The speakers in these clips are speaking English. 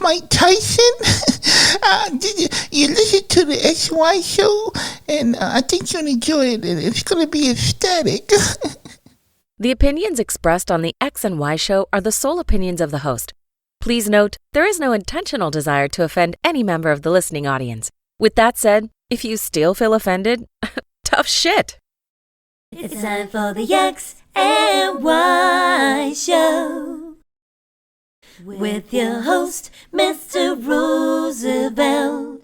Mike Tyson. You listen to the XY show, and I think you'll enjoy it, and it's going to be ecstatic. The opinions expressed on the X and Y show are the sole opinions of the host. Please note, there is no intentional desire to offend any member of the listening audience. With that said, if you still feel offended, tough shit. It's time for the X and Y show with your host, Mr. Roosevelt.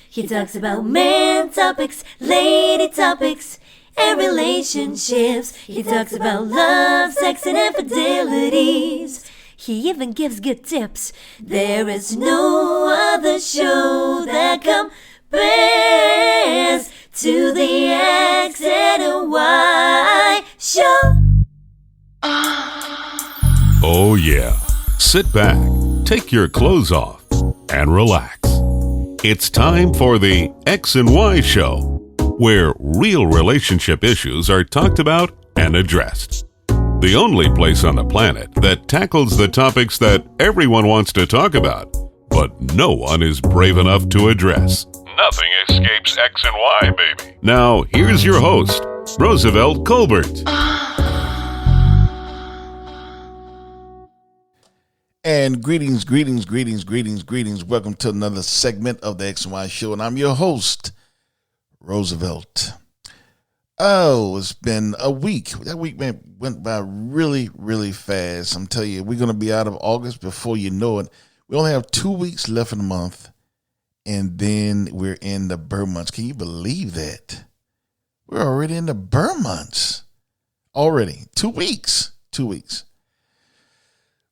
He talks about man topics, lady topics, and relationships. He talks about love, sex, and infidelities. He even gives good tips. There is no other show that compares to the X and Y show. Oh yeah. Sit back, take your clothes off, and relax. It's time for the X and Y show, where real relationship issues are talked about and addressed. The only place on the planet that tackles the topics that everyone wants to talk about, but no one is brave enough to address. Nothing escapes X and Y, baby. Now, here's your host, Roosevelt Colbert. And greetings. Welcome to another segment of the X and Y show, and I'm your host, Roosevelt. Oh, it's been a week. That week went by really, really fast. I'm telling you, we're going to be out of August before you know it. We only have 2 weeks left in the month, and then we're in the Burr months. Can you believe that? We're already in the Burr months. Already. 2 weeks. 2 weeks.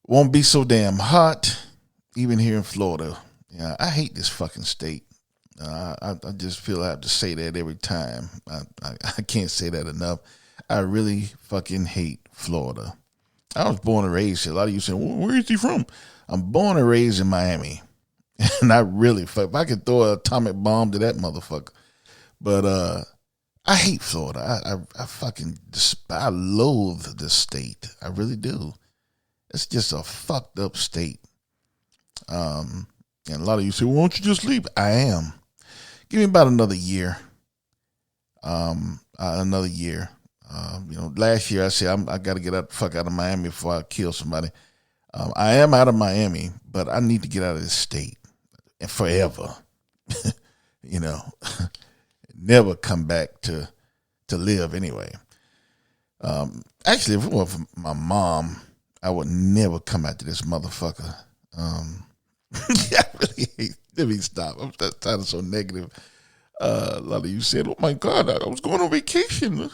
Won't be so damn hot, even here in Florida. Yeah, I hate this fucking state. I just feel I have to say that every time. I can't say that enough. I really fucking hate Florida. I was born and raised here. A lot of you say, well, where is he from? I'm born and raised in Miami. And I really, if I could throw an atomic bomb to that motherfucker. But I hate Florida. I fucking despise, I loathe this state. I really do. It's just a fucked up state. And a lot of you say, well, won't you just leave? I am. Give me about another year. Another year. Last year I said I got to get the fuck out of Miami before I kill somebody. I am out of Miami, but I need to get out of this state and forever. Never come back to live anyway. Actually, if it weren't for my mom, I would never come out to this motherfucker. I really hate. Let me stop. I'm sounding so negative. A lot of you said, oh my God, I was going on vacation.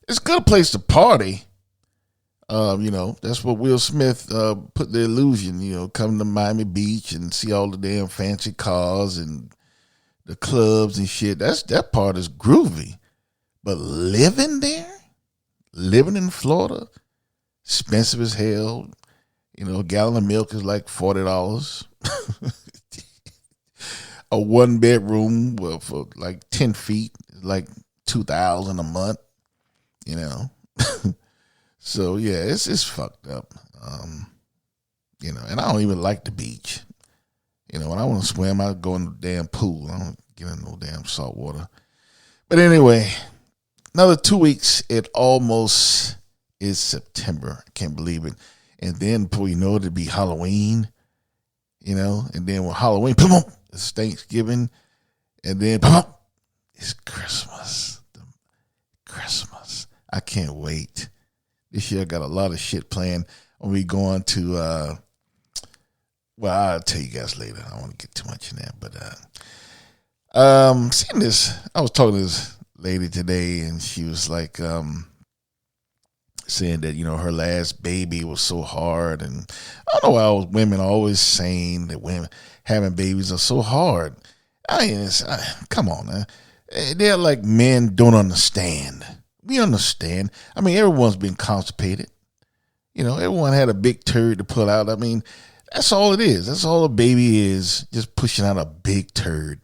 It's a good place to party. That's what Will Smith put the illusion, come to Miami Beach and see all the damn fancy cars and the clubs and shit. That part is groovy. But living there, living in Florida, expensive as hell. A gallon of milk is like $40. A 1-bedroom for like 10 feet is like $2,000 a month. So yeah, it's fucked up. And I don't even like the beach. When I want to swim, I go in the damn pool. I don't get in no damn salt water. But anyway, another 2 weeks. It almost is September. I can't believe it. And then before you know it, it'll be Halloween, and then when Halloween, boom, it's Thanksgiving, and then boom, it's Christmas. Christmas. I can't wait. This year I got a lot of shit planned. We're going to, I'll tell you guys later. I don't want to get too much in that, but seeing this, I was talking to this lady today, and she was like, saying that, her last baby was so hard. And I don't know why women are always saying that women having babies are so hard. Come on, man. They're like men don't understand. We understand. Everyone's been constipated. Everyone had a big turd to pull out. That's all it is. That's all a baby is, just pushing out a big turd.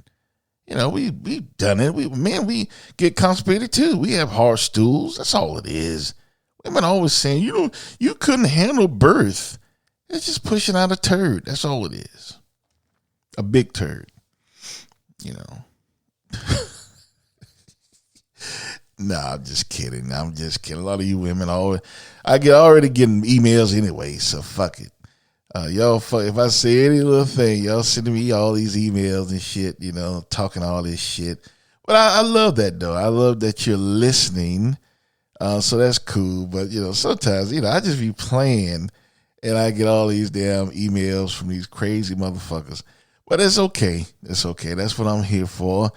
We've done it. We get constipated too. We have hard stools. That's all it is. Women always saying, you couldn't handle birth. It's just pushing out a turd. That's all it is. A big turd. You know. Nah, I'm just kidding. I'm just kidding. A lot of you women already getting emails anyway, so fuck it. Y'all, if I say any little thing, y'all sending me all these emails and shit, you know, talking all this shit. But I love that, though. I love that you're listening. So that's cool. But, you know, sometimes, you know, I just be playing and I get all these damn emails from these crazy motherfuckers. But it's okay. It's okay. That's what I'm here for.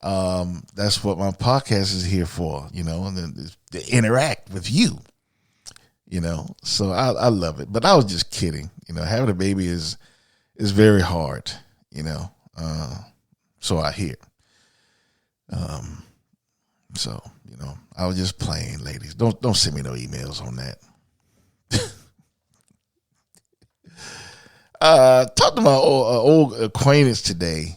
That's what my podcast is here for, you know, and to interact with you, you know. So I love it. But I was just kidding. You know, having a baby is very hard, you know. So I hear. So, you know, I was just playing, ladies. Don't send me no emails on that. Talked to my old acquaintance today.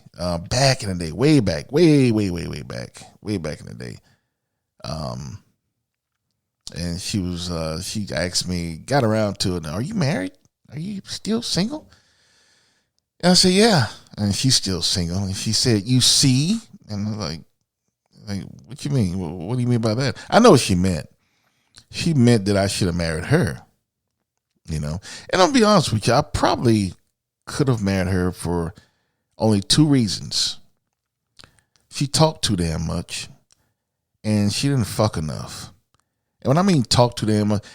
Back in the day, way back in the day. And she asked me, got around to it. Are you married? Are you still single? And I said, yeah. And she's still single. And she said, you see? And I was like, what you mean? What do you mean by that? I know what she meant. She meant that I should have married her, you know. And I'll be honest with you, I probably could have married her for only two reasons. She talked too damn much, and she didn't fuck enough. And when I mean talk too damn much,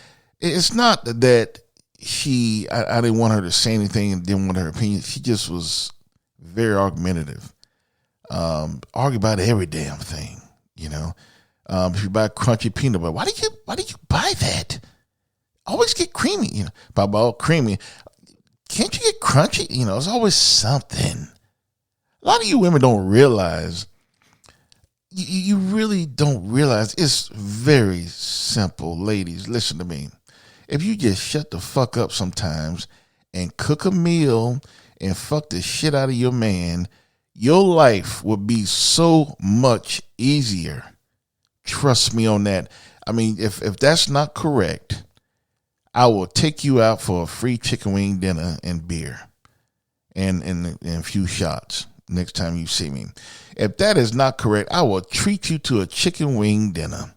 it's not that I didn't want her to say anything and didn't want her opinion. She just was very argumentative. Argue about every damn thing, you know. If you buy crunchy peanut butter, why do you buy that? Always get creamy, you know. About creamy, can't you get crunchy? You know, it's always something. A lot of you women don't realize. You really don't realize it's very simple, ladies. Listen to me. If you just shut the fuck up sometimes and cook a meal and fuck the shit out of your man, your life would be so much easier. Trust me on that. I mean, if that's not correct, I will take you out for a free chicken wing dinner and beer and a few shots next time you see me. If that is not correct, I will treat you to a chicken wing dinner.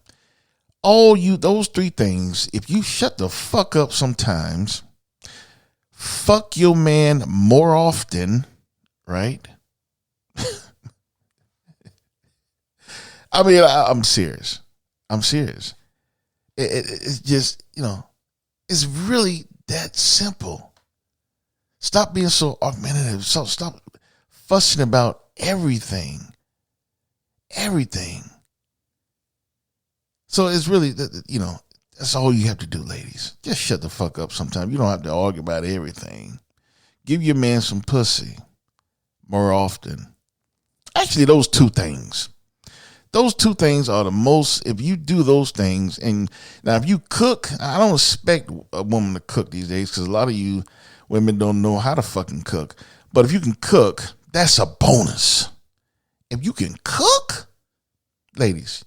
Those three things, if you shut the fuck up sometimes, fuck your man more often, right? I mean, I'm serious. It's just, you know, it's really that simple. Stop being so argumentative. So stop fussing about everything. So it's really, you know, that's all you have to do, ladies. Just shut the fuck up sometimes. You don't have to argue about everything. Give your man some pussy more often. Actually, those two things are the most, if you do those things, and now if you cook, I don't expect a woman to cook these days because a lot of you women don't know how to fucking cook. But if you can cook, that's a bonus. If you can cook, ladies,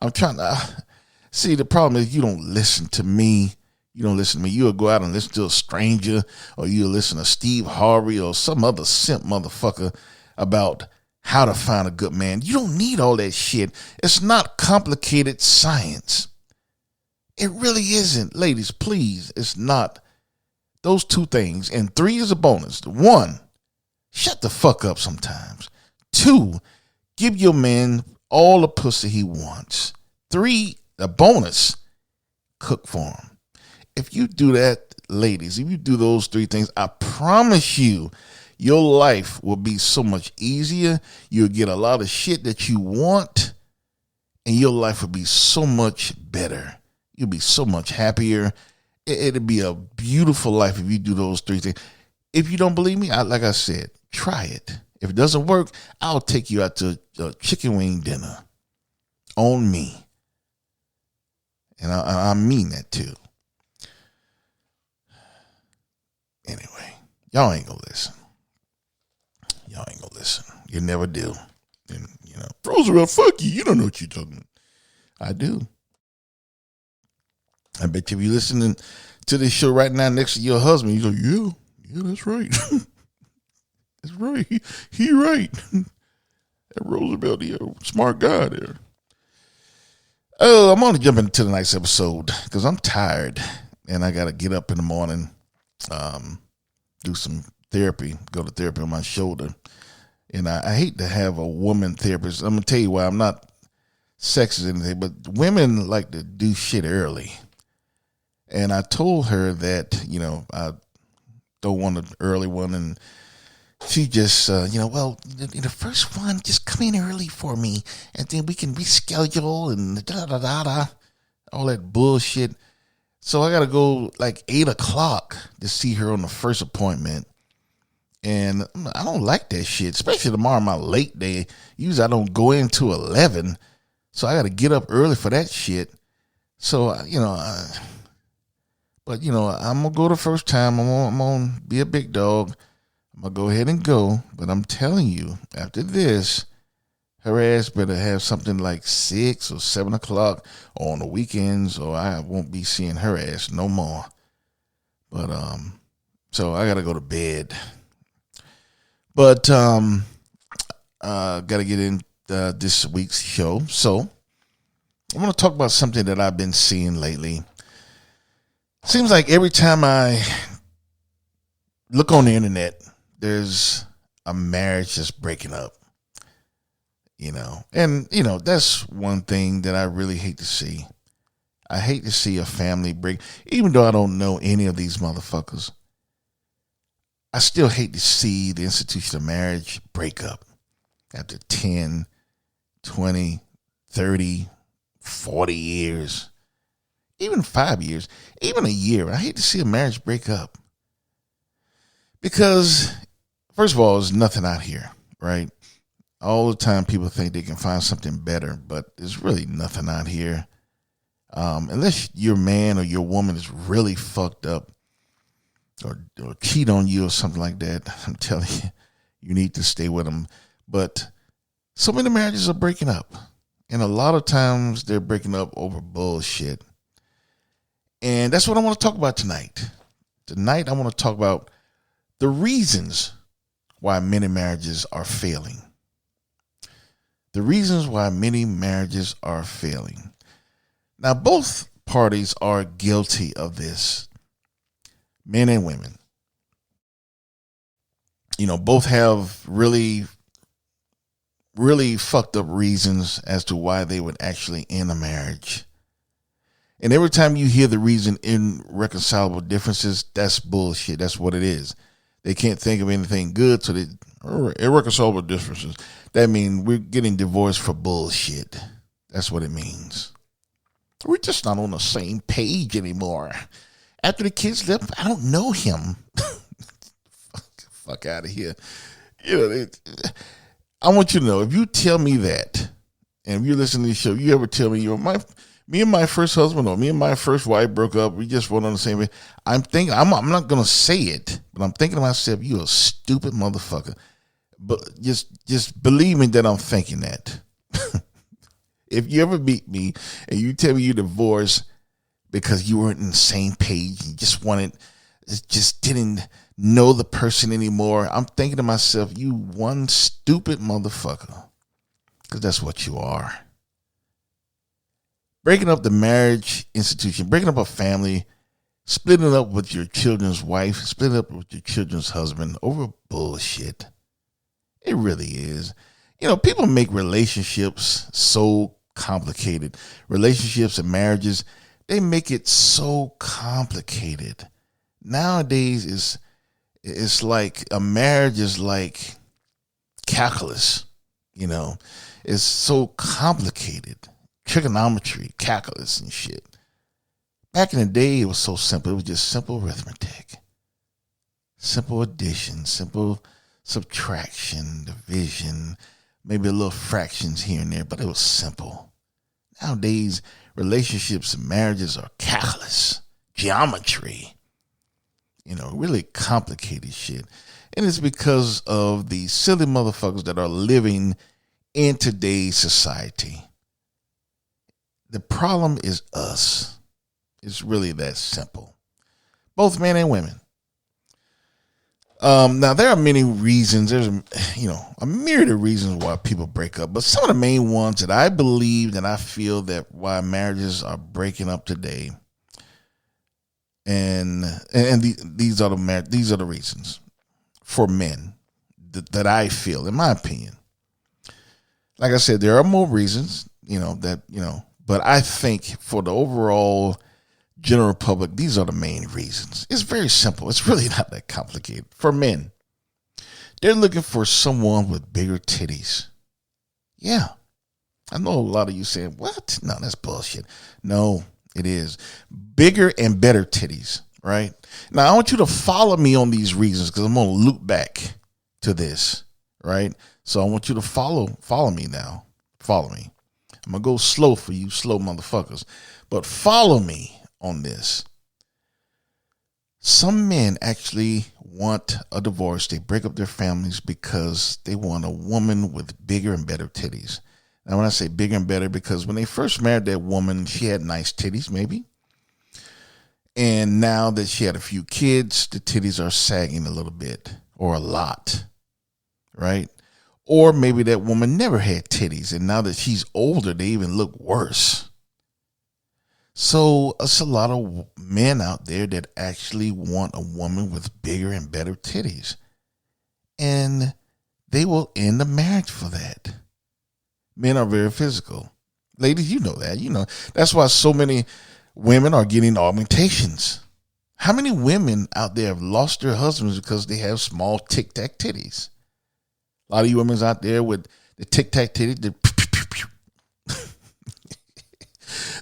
I'm trying to see. The problem is you don't listen to me. You'll go out and listen to a stranger, or you'll listen to Steve Harvey or some other simp motherfucker about how to find a good man. You don't need all that shit. It's not complicated science. It really isn't. Ladies, please, it's not. Those two things. And 3 is a bonus. 1, shut the fuck up sometimes. 2, give your man all the pussy he wants. 3, a bonus, cook for him. If you do that, ladies, if you do those 3 things, I promise you, your life will be so much easier. You'll get a lot of shit that you want, and your life will be so much better. You'll be so much happier. It'll be a beautiful life if you do those 3 things. If you don't believe me, like I said, try it. If it doesn't work, I'll take you out to a chicken wing dinner on me. And I mean that too. Anyway, y'all ain't gonna listen. You never do. And, you know, Roosevelt, fuck you. You don't know what you're talking about. I do. I bet you if you're listening to this show right now next to your husband. He's like, yeah, that's right. That's right. He right. That Roosevelt, smart guy there. Oh, I'm only jumping into the next episode because I'm tired and I got to get up in the morning, do some therapy, go to therapy on my shoulder. And I hate to have a woman therapist. I'm going to tell you why. I'm not sexist or anything, but women like to do shit early. And I told her that, I don't want an early one. And she just, well, the first one, just come in early for me. And then we can reschedule and da-da-da-da, all that bullshit. So I got to go like 8 o'clock to see her on the first appointment. And I don't like that shit, especially tomorrow, my late day. Usually I don't go in till 11. So I got to get up early for that shit. So, I'm going to go the first time. I'm going to be a big dog. I'm going to go ahead and go. But I'm telling you, after this, her ass better have something like 6 or 7 o'clock on the weekends, or I won't be seeing her ass no more. But, so I got to go to bed. But got to get in this week's show. So I'm going to talk about something that I've been seeing lately. Seems like every time I look on the internet, there's a marriage that's breaking up. And that's one thing that I really hate to see. I hate to see a family break, even though I don't know any of these motherfuckers. I still hate to see the institution of marriage break up after 10, 20, 30, 40 years, even 5 years, even a year. I hate to see a marriage break up because, first of all, there's nothing out here, right? All the time people think they can find something better, but there's really nothing out here. Unless your man or your woman is really fucked up, or cheat on you or something like that, I'm telling you, you need to stay with them. But so many marriages are breaking up. And a lot of times they're breaking up over bullshit. And that's what I want to talk about tonight. Tonight I want to talk about the reasons why many marriages are failing. The reasons why many marriages are failing. Now, both parties are guilty of this. Men and women. Both have really, really fucked up reasons as to why they would actually end a marriage. And every time you hear the reason irreconcilable differences, that's bullshit. That's what it is. They can't think of anything good, so they irreconcilable differences. That means we're getting divorced for bullshit. That's what it means. We're just not on the same page anymore. After the kids left, I don't know him. Fuck out of here. I want you to know, if you tell me that, and if you listen to the show, you ever tell me, me and my first husband or me and my first wife broke up, we just weren't on the same page. I'm not going to say it, but I'm thinking to myself, you a stupid motherfucker. But just believe me that I'm thinking that. If you ever meet me and you tell me you divorced because you weren't in the same page, you just didn't know the person anymore, I'm thinking to myself, you one stupid motherfucker. Because that's what you are. Breaking up the marriage institution, breaking up a family, splitting up with your children's wife, splitting up with your children's husband over bullshit. It really is. People make relationships so complicated. Relationships and marriages, they make it so complicated. Nowadays, it's like a marriage is like calculus. It's so complicated. Trigonometry, calculus and shit. Back in the day, it was so simple. It was just simple arithmetic. Simple addition, simple subtraction, division, maybe a little fractions here and there, but it was simple. Nowadays, relationships and marriages are calculus, geometry, really complicated shit. And it's because of the silly motherfuckers that are living in today's society. The problem is us. It's really that simple. both men and women. Now there are many reasons. There's a myriad of reasons why people break up, but some of the main ones that I believe and I feel that why marriages are breaking up today, and these are the reasons for men that I feel, in my opinion. Like I said, there are more reasons, but I think for the overall general public, these are the main reasons. It's very simple. It's really not that complicated. For men, they're looking for someone with bigger titties. Yeah. I know a lot of you saying, what? No, that's bullshit. No, it is. Bigger and better titties, right? Now, I want you to follow me on these reasons because I'm going to loop back to this, right? So I want you to follow me now. Follow me. I'm going to go slow for you slow motherfuckers, but follow me on this. Some men actually want a divorce. They break up their families because they want a woman with bigger and better titties. Now, when I say bigger and better, because when they first married that woman, she had nice titties, maybe. And now that she had a few kids, the titties are sagging a little bit or a lot, right? Or maybe that woman never had titties, and now that she's older, they even look worse. So it's a lot of men out there that actually want a woman with bigger and better titties. And they will end the marriage for that. Men are very physical. Ladies, you know that. That's why so many women are getting augmentations. How many women out there have lost their husbands because they have small tic-tac titties? A lot of you women out there with the tic-tac titties,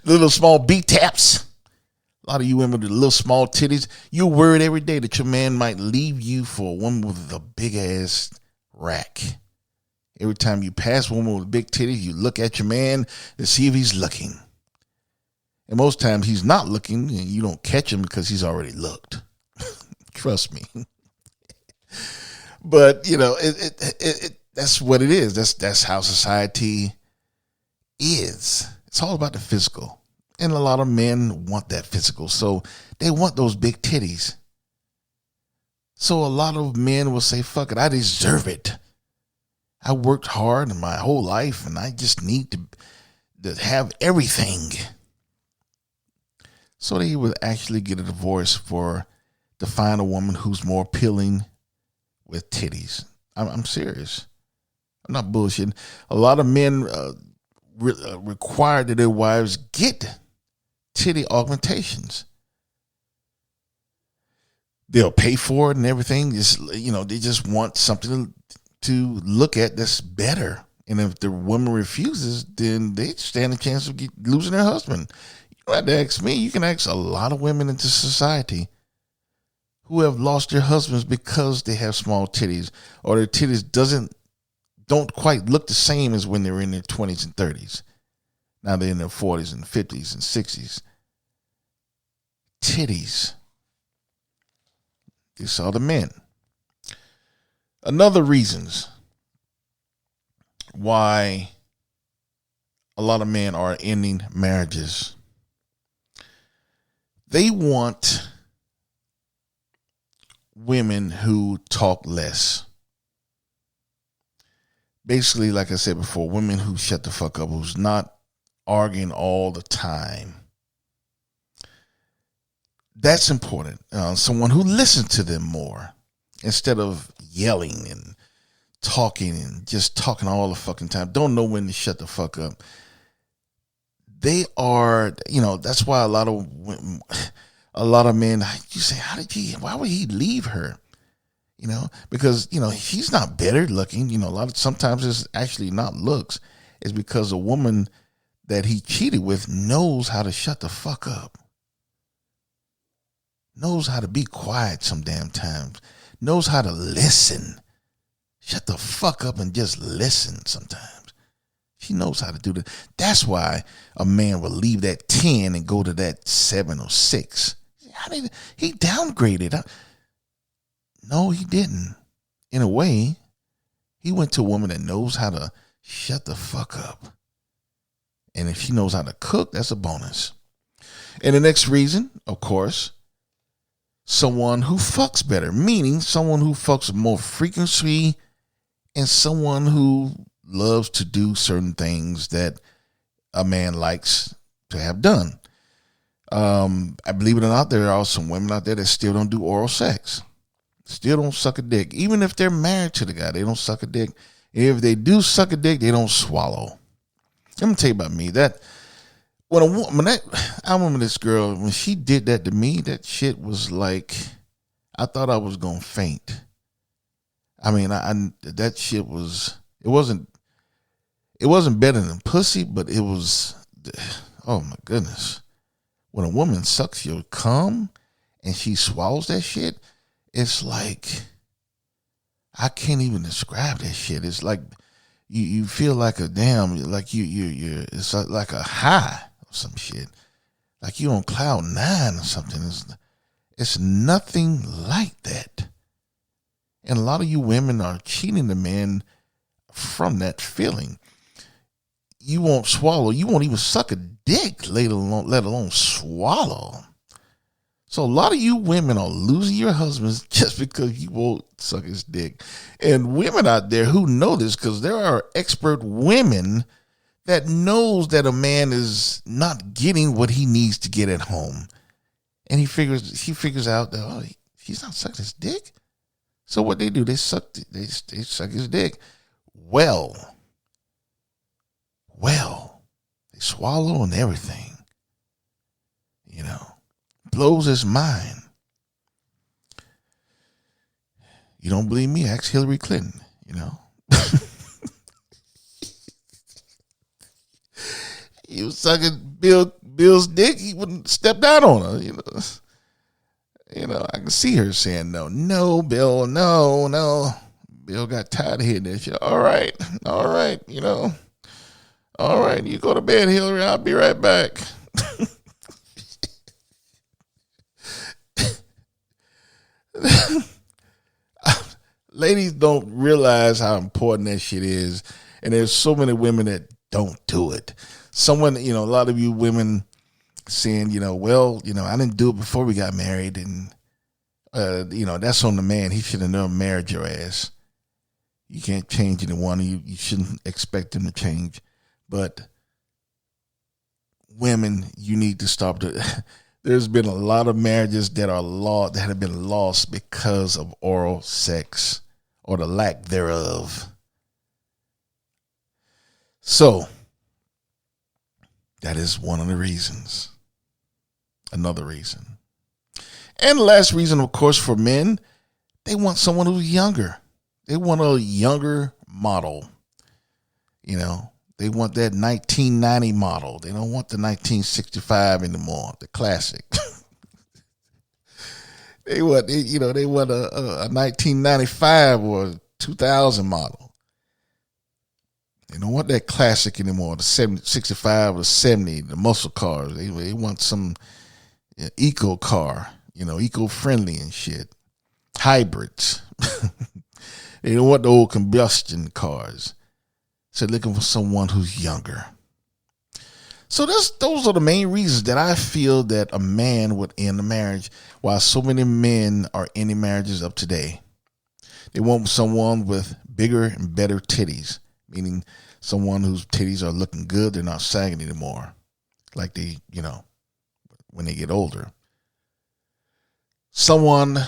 the little small B-taps. A lot of you women with little small titties. You're worried every day that your man might leave you for a woman with a big-ass rack. Every time you pass a woman with big titties, you look at your man to see if he's looking. And most times he's not looking, and you don't catch him because he's already looked. Trust me. But, that's what it is. That's how society is. It's all about the physical. And a lot of men want that physical. So they want those big titties. So a lot of men will say, fuck it, I deserve it. I worked hard my whole life and I just need to have everything. So they would actually get a divorce to find a woman who's more appealing with titties. I'm serious. I'm not bullshitting. A lot of men require that their wives get titty augmentations. They'll pay for it and everything. They just want something to look at that's better. And if the woman refuses, then they stand a chance of losing their husband. You don't have to ask me. You can ask a lot of women into society who have lost their husbands because they have small titties or their titties don't quite look the same as when they were in their 20s and 30s. Now they're in their 40s and 50s and 60s. Titties. These are the men. Another reasons why a lot of men are ending marriages. They want women who talk less. Basically, like I said before, women who shut the fuck up, who's not arguing all the time. That's important. Someone who listens to them more instead of yelling and talking and just talking all the fucking time. Don't know when to shut the fuck up. They are, that's why a lot of men, you say, why would he leave her? Because, he's not better looking. Sometimes it's actually not looks. It's because a woman that he cheated with knows how to shut the fuck up. Knows how to be quiet some damn times. Knows how to listen. Shut the fuck up and just listen sometimes. She knows how to do that. That's why a man will leave that 10 and go to that 7 or 6. He downgraded. No, he didn't. In a way, he went to a woman that knows how to shut the fuck up. And if she knows how to cook, that's a bonus. And the next reason, of course, someone who fucks better, meaning someone who fucks with more frequency and someone who loves to do certain things that a man likes to have done. I believe it or not, there are some women out there that still don't do oral sex, still don't suck a dick. Even if they're married to the guy, they don't suck a dick. If they do suck a dick, they don't swallow. Let me tell you about me. That I remember this girl, when she did that to me, that shit was like, I thought I was gonna faint. I mean, that shit was, it wasn't better than pussy, but it was, oh my goodness. When a woman sucks your cum and she swallows that shit, it's like, I can't even describe that shit. It's like you feel like a damn, like you it's like a high or some shit. Like you on cloud 9 or something. It's nothing like that. And a lot of you women are cheating the men from that feeling. You won't swallow. You won't even suck a dick, let alone swallow. So a lot of you women are losing your husbands just because you won't suck his dick. And women out there who know this, because there are expert women that knows that a man is not getting what he needs to get at home. And she figures out that, oh, he's not sucking his dick. So what they do, they suck his dick. Well, they swallow and everything, blows his mind. You don't believe me? Ask Hillary Clinton, He was sucking Bill's dick. He wouldn't step down on her, I can see her saying no, Bill, no. Bill got tired of hearing that shit. All right, all right, you go to bed, Hillary. I'll be right back. Ladies don't realize how important that shit is. And there's so many women that don't do it. Someone, a lot of you women saying, I didn't do it before we got married. And, that's on the man. He should have never married your ass. You can't change anyone. You shouldn't expect them to change. But women, you need to stop. There's been a lot of marriages that have been lost because of oral sex or the lack thereof. So that is one of the reasons. Another reason. And the last reason, of course, for men, they want someone who's younger. They want a younger model. They want that 1990 model. They don't want the 1965 anymore, the classic. They want a 1995 or 2000 model. They don't want that classic anymore, the 65 or 70, the muscle cars. They want some eco car, eco-friendly and shit. Hybrids. They don't want the old combustion cars. So looking for someone who's younger. So those are the main reasons that I feel that a man would end a marriage, while so many men are ending marriages of today. They want someone with bigger and better titties, meaning someone whose titties are looking good, they're not sagging anymore, like they, when they get older. Someone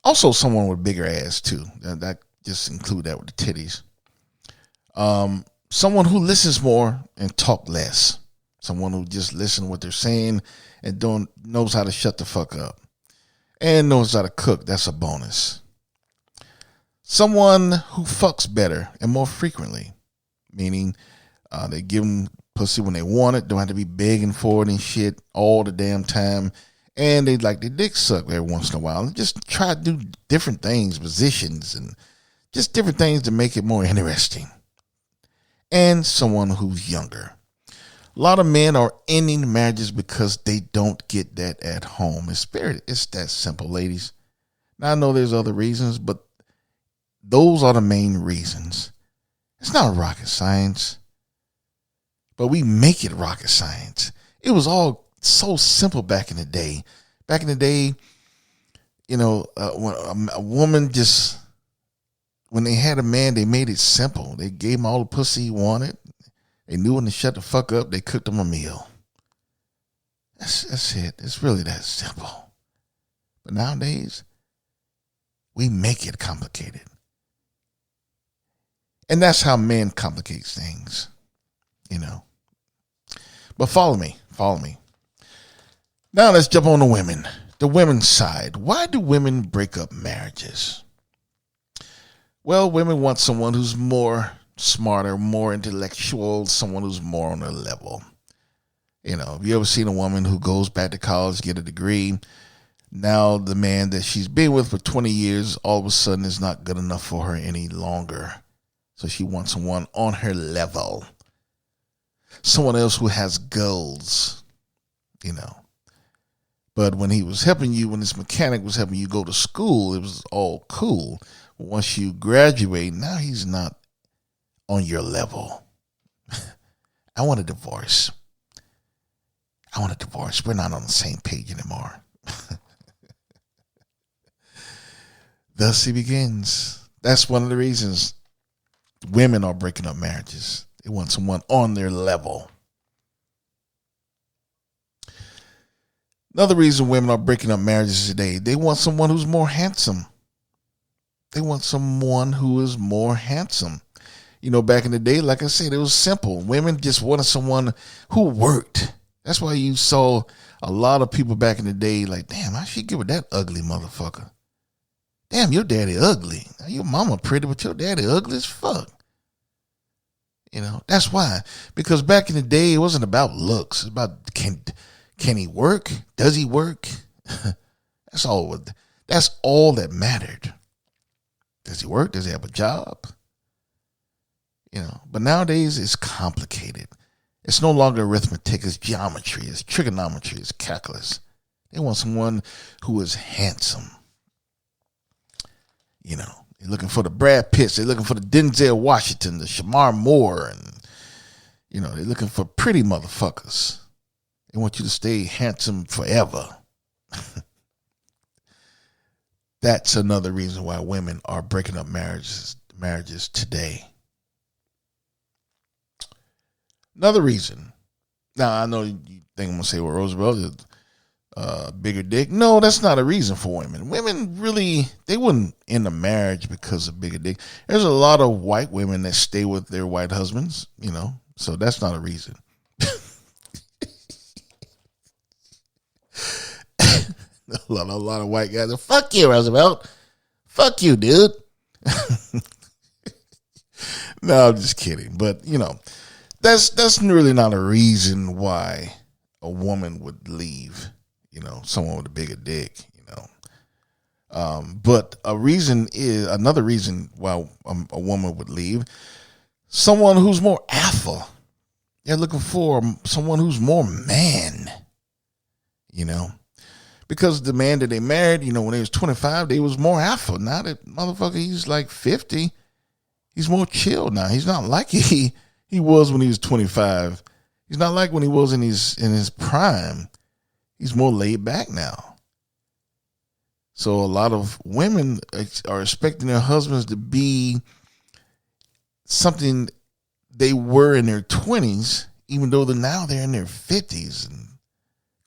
with bigger ass too. That just include that with the titties. Someone who listens more and talk less. Someone who just listens to what they're saying and knows how to shut the fuck up. And knows how to cook. That's a bonus. Someone who fucks better and more frequently. Meaning they give them pussy when they want it. Don't have to be begging for it and shit all the damn time. And they like their dick sucked every once in a while. And just try to do different things, positions, and just different things to make it more interesting. And someone who's younger. A lot of men are ending marriages because they don't get that at home. It's that simple, ladies. Now, I know there's other reasons, but those are the main reasons. It's not rocket science, but we make it rocket science. It was all so simple back in the day. Back in the day, when a woman just, when they had a man, they made it simple. They gave him all the pussy he wanted. They knew when to shut the fuck up. They cooked him a meal. That's it. It's really that simple. But nowadays, we make it complicated. And that's how men complicate things, But follow me. Now let's jump on the women's side. Why do women break up marriages? Well, women want someone who's more smarter, more intellectual, someone who's more on their level. Have you ever seen a woman who goes back to college, get a degree? Now the man that she's been with for 20 years, all of a sudden is not good enough for her any longer. So she wants someone on her level. Someone else who has goals, But when he was helping you, when this mechanic was helping you go to school, it was all cool. Once you graduate, now he's not on your level. I want a divorce. We're not on the same page anymore. Thus he begins. That's one of the reasons women are breaking up marriages. They want someone on their level. Another reason women are breaking up marriages today, they want someone who's more handsome. Back in the day, like I said, it was simple. Women just wanted someone who worked. That's why you saw a lot of people back in the day like, damn, I should give her that ugly motherfucker. Damn, your daddy ugly. Your mama pretty, but your daddy ugly as fuck. That's why. Because back in the day, it wasn't about looks. It's about can he work? Does he work? That's all that mattered. Does he work? Does he have a job? But nowadays it's complicated. It's no longer arithmetic. It's geometry. It's trigonometry. It's calculus. They want someone who is handsome. They're looking for the Brad Pitts. They're looking for the Denzel Washington, the Shamar Moore, and they're looking for pretty motherfuckers. They want you to stay handsome forever. That's another reason why women are breaking up marriages today. Another reason. Now, I know you think I'm going to say, well, Roosevelt is bigger dick. No, that's not a reason for women. Women really, they wouldn't end a marriage because of bigger dick. There's a lot of white women that stay with their white husbands, so that's not a reason. A lot of white guys are, fuck you, Roosevelt. Fuck you, dude. No, I'm just kidding. But, that's really not a reason why a woman would leave, someone with a bigger dick, But another reason why a woman would leave, someone who's more alpha. They're looking for someone who's more man, Because the man that they married, when they was 25, they was more alpha. Now that motherfucker, he's like 50. He's more chill now. He's not like he was when he was 25. He's not like when he was in his prime. He's more laid back now. So a lot of women are expecting their husbands to be something they were in their 20s, even though they're in their 50s and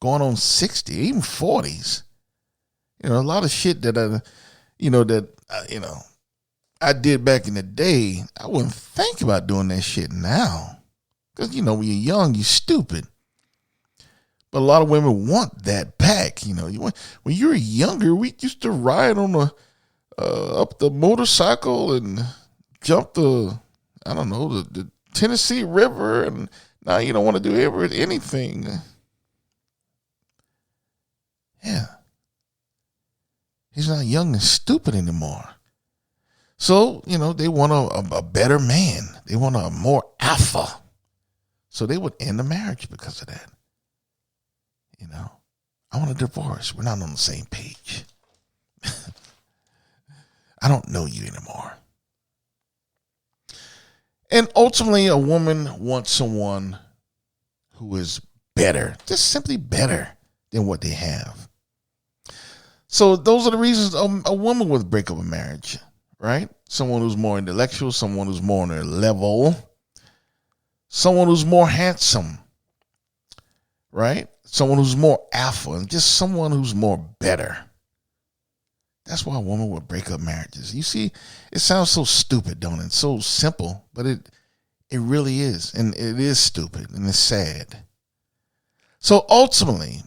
going on 60, even 40s. A lot of shit that I did back in the day, I wouldn't think about doing that shit now. Because, when you're young, you're stupid. But a lot of women want that back. When you were younger, we used to ride on up the motorcycle and jump the Tennessee River. And now you don't want to do anything. Yeah. He's not young and stupid anymore. So, they want a better man. They want a more alpha. So they would end the marriage because of that. I want a divorce. We're not on the same page. I don't know you anymore. And ultimately, a woman wants someone who is better, just simply better than what they have. So those are the reasons a woman would break up a marriage, right? Someone who's more intellectual, someone who's more on their level, someone who's more handsome, right? Someone who's more alpha, and just someone who's more better. That's why a woman would break up marriages. You see, it sounds so stupid, don't it? So simple, but it really is. And it is stupid and it's sad. So ultimately,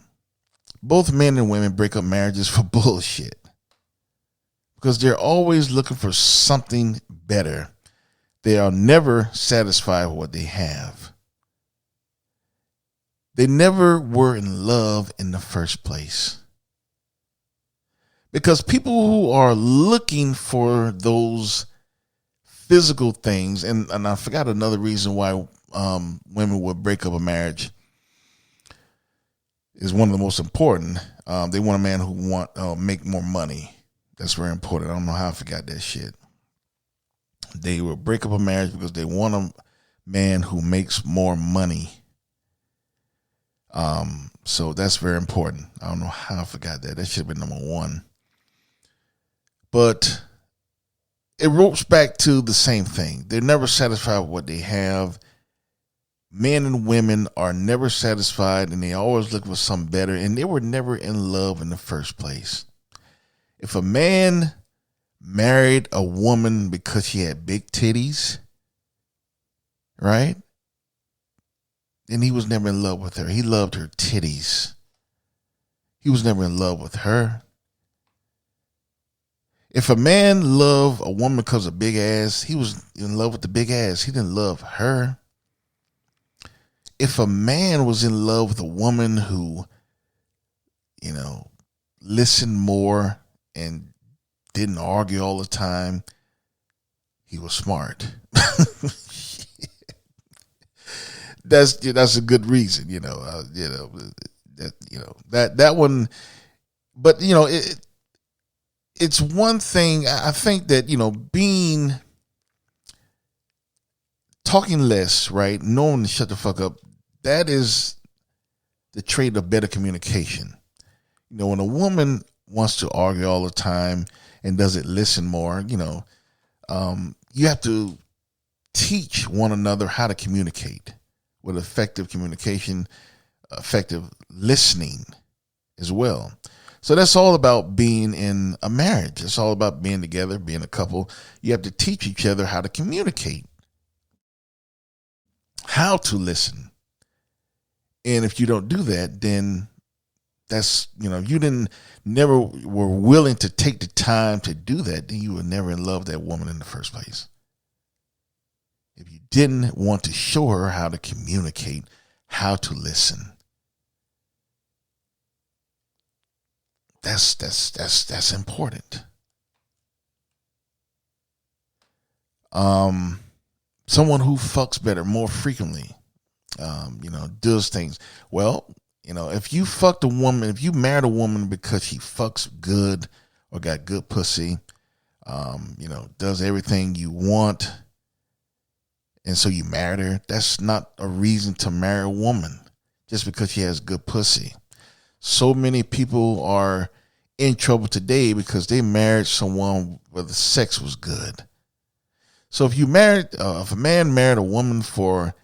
both men and women break up marriages for bullshit. Because they're always looking for something better. They are never satisfied with what they have. They never were in love in the first place. Because people who are looking for those physical things, and I forgot another reason why women would break up a marriage, is one of the most important. They want a man who make more money. That's very important. I don't know how I forgot that shit. They will break up a marriage because they want a man who makes more money. So that's very important. I don't know how I forgot that. That should have been number one. But it ropes back to the same thing. They're never satisfied with what they have. Men and women are never satisfied, and they always look for something better, and they were never in love in the first place. If a man married a woman because she had big titties, right? Then he was never in love with her. He loved her titties. He was never in love with her. If a man loved a woman because of big ass, he was in love with the big ass. He didn't love her. If a man was in love with a woman who, listened more and didn't argue all the time, he was smart. That's a good reason, that one. But it's one thing. I think that talking less, right? Knowing to shut the fuck up. That is the trait of better communication. When a woman wants to argue all the time and doesn't listen more, you have to teach one another how to communicate with effective communication, effective listening as well. So that's all about being in a marriage. It's all about being together, being a couple. You have to teach each other how to communicate, how to listen. And if you don't do that, then that's, you never were willing to take the time to do that, then you were never in love with that woman in the first place. If you didn't want to show her how to communicate, how to listen, that's important. Someone who fucks better more frequently, does things. Well, if you fucked a woman, if you married a woman because she fucks good or got good pussy, does everything you want, and so you married her, that's not a reason to marry a woman just because she has good pussy. So many people are in trouble today because they married someone where the sex was good. So if a man married a woman for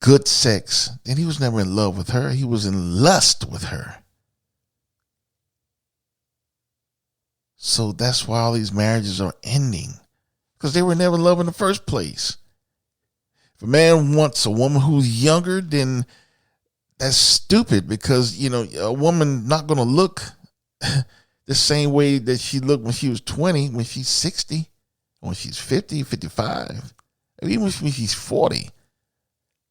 good sex, then he was never in love with her. He was in lust with her. So that's why all these marriages are ending, because they were never in love in the first place. If a man wants a woman who's younger, then that's stupid, because, a woman not going to look the same way that she looked when she was 20, when she's 60, when she's 50, 55, even when she's 40.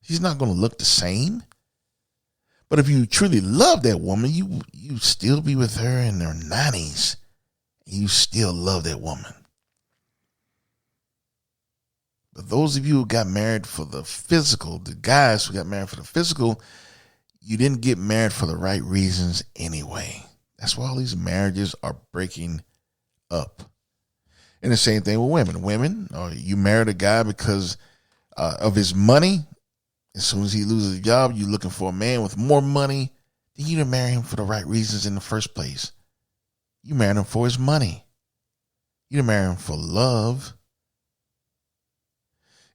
She's not going to look the same. But if you truly love that woman, you still be with her in her 90s. You still love that woman. But those of you who got married for the physical, the guys who got married for the physical, you didn't get married for the right reasons anyway. That's why all these marriages are breaking up. And the same thing with women. Women, you married a guy because of his money. As soon as he loses a job, you're looking for a man with more money. Then you didn't marry him for the right reasons in the first place. You married him for his money. You didn't marry him for love.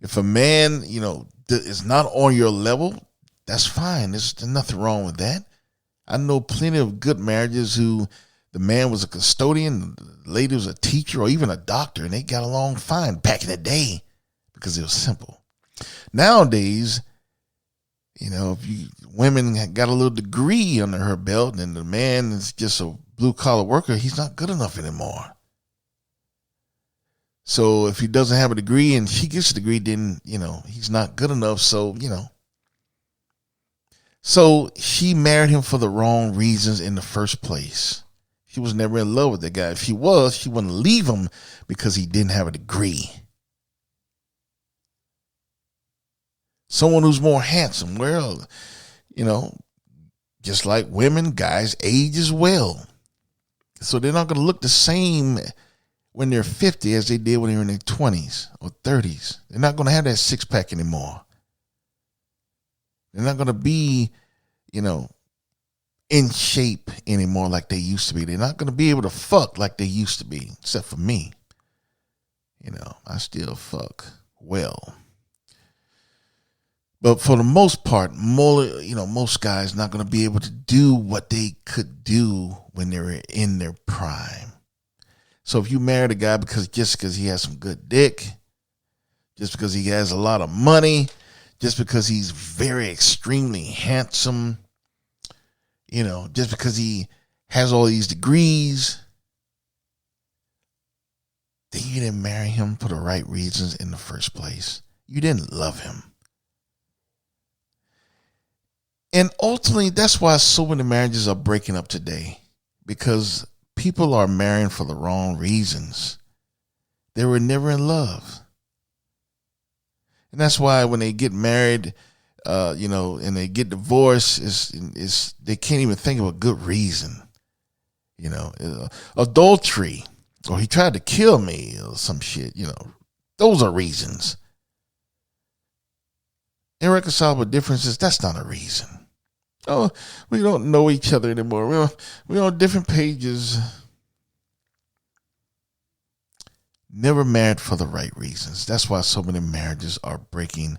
If a man, is not on your level, that's fine. There's nothing wrong with that. I know plenty of good marriages who the man was a custodian, the lady was a teacher or even a doctor, and they got along fine back in the day because it was simple. Nowadays, if women got a little degree under her belt and the man is just a blue collar worker, he's not good enough anymore. So if he doesn't have a degree and she gets a degree, then, he's not good enough. So, So she married him for the wrong reasons in the first place. She was never in love with that guy. If she was, she wouldn't leave him because he didn't have a degree. Someone who's more handsome. Well, just like women, guys age as well. So they're not going to look the same when they're 50 as they did when they were in their 20s or 30s. They're not going to have that six pack anymore. They're not going to be, in shape anymore like they used to be. They're not going to be able to fuck like they used to be, except for me. I still fuck well. But for the most part, most guys not going to be able to do what they could do when they were in their prime. So if you married a guy just because he has some good dick, just because he has a lot of money, just because he's very extremely handsome, just because he has all these degrees, then you didn't marry him for the right reasons in the first place. You didn't love him. And ultimately, that's why so many marriages are breaking up today, because people are marrying for the wrong reasons. They were never in love. And that's why when they get married, and they get divorced, they can't even think of a good reason. Adultery, or he tried to kill me, or some shit. Those are reasons. Irreconcilable differences, that's not a reason. Oh, we don't know each other anymore. We're on different pages. Never married for the right reasons. That's why so many marriages are breaking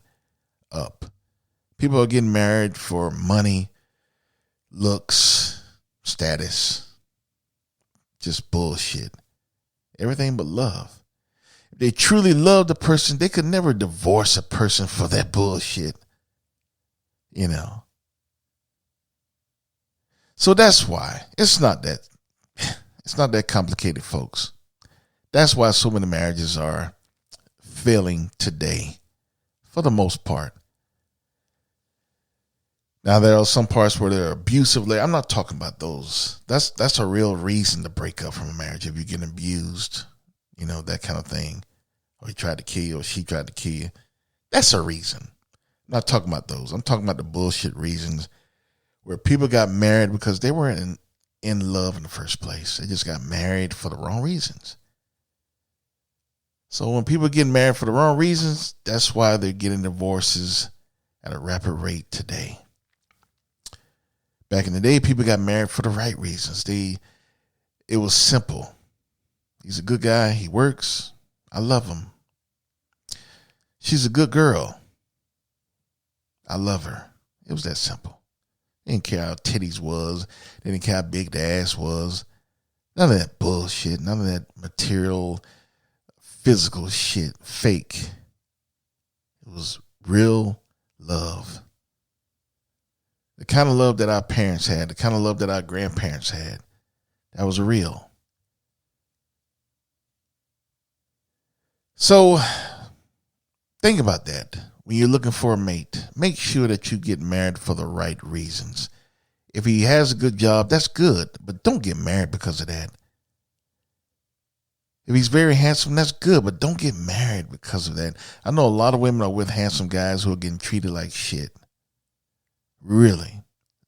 up. People are getting married for money, looks, status, just bullshit. Everything but love. If they truly loved a person, they could never divorce a person for that bullshit. So that's why it's not that complicated, folks. That's why so many marriages are failing today, for the most part. Now, there are some parts where they're abusive. I'm not talking about those. That's a real reason to break up from a marriage. If you're getting abused, that kind of thing. Or he tried to kill you or she tried to kill you. That's a reason. I'm not talking about those. I'm talking about the bullshit reasons where people got married because they weren't in love in the first place. They just got married for the wrong reasons. So when people get married for the wrong reasons, that's why they're getting divorces at a rapid rate today. Back in the day, people got married for the right reasons. It was simple. He's a good guy. He works. I love him. She's a good girl. I love her. It was that simple. They didn't care how titties was. They didn't care how big the ass was. None of that bullshit. None of that material, physical shit. Fake. It was real love. The kind of love that our parents had. The kind of love that our grandparents had. That was real. So, think about that. When you're looking for a mate, make sure that you get married for the right reasons. If he has a good job, that's good, but don't get married because of that. If he's very handsome, that's good, but don't get married because of that. I know a lot of women are with handsome guys who are getting treated like shit. Really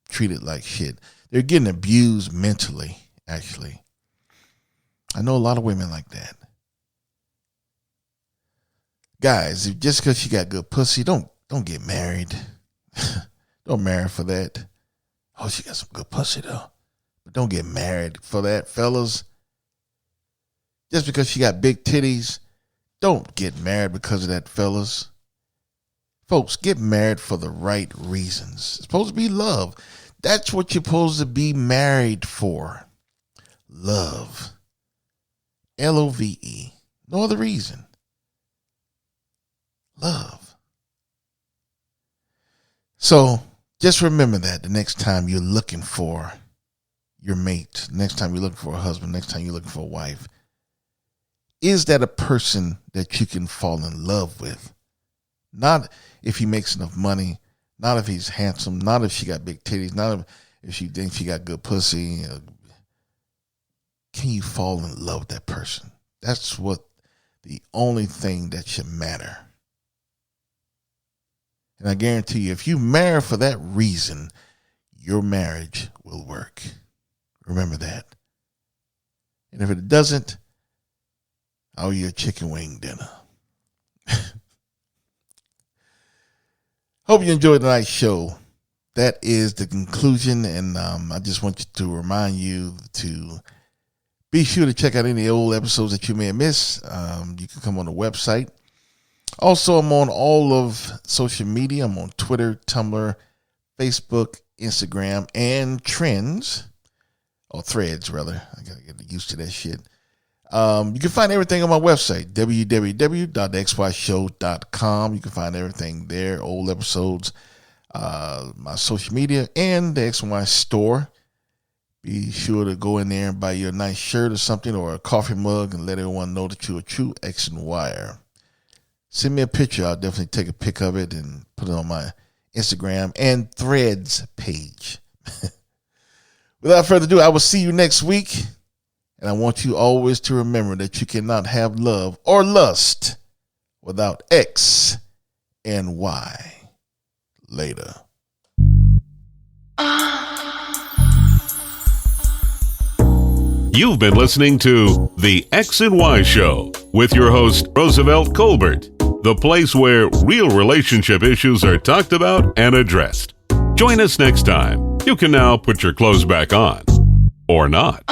treated like shit. They're getting abused mentally, actually. I know a lot of women like that. Guys, just because she got good pussy, don't get married. Don't marry for that. Oh, she got some good pussy though. But don't get married for that, fellas. just because she got big titties, don't get married because of that, fellas. Folks, get married for the right reasons. It's supposed to be love. That's what you're supposed to be married for. Love. Love. No other reason. Love. So just remember that the next time you're looking for your mate, next time you're looking for a husband, next time you're looking for a wife, is that a person that you can fall in love with? Not if he makes enough money, not if he's handsome, not if she got big titties, not if she thinks she got good pussy. Can you fall in love with that person? That's what the only thing that should matter. And I guarantee you, if you marry for that reason, your marriage will work. Remember that. And if it doesn't, I'll eat a chicken wing dinner. Hope you enjoyed tonight's show. That is the conclusion, and I just want you to remind you to be sure to check out any old episodes that you may have missed. You can come on the website. Also, I'm on all of social media. I'm on Twitter, Tumblr, Facebook, Instagram, and Threads, rather. I got to get used to that shit. You can find everything on my website, www.xyshow.com. You can find everything there, old episodes, my social media, and the XY store. Be sure to go in there and buy you a nice shirt or something, or a coffee mug, and let everyone know that you're a true X and Y-er. Send me a picture. I'll definitely take a pic of it and put it on my Instagram and Threads page. Without further ado, I will see you next week. And I want you always to remember that you cannot have love or lust without X and Y. Later. You've been listening to The X and Y Show with your host, Roosevelt Colbert, the place where real relationship issues are talked about and addressed. Join us next time. You can now put your clothes back on. Or not.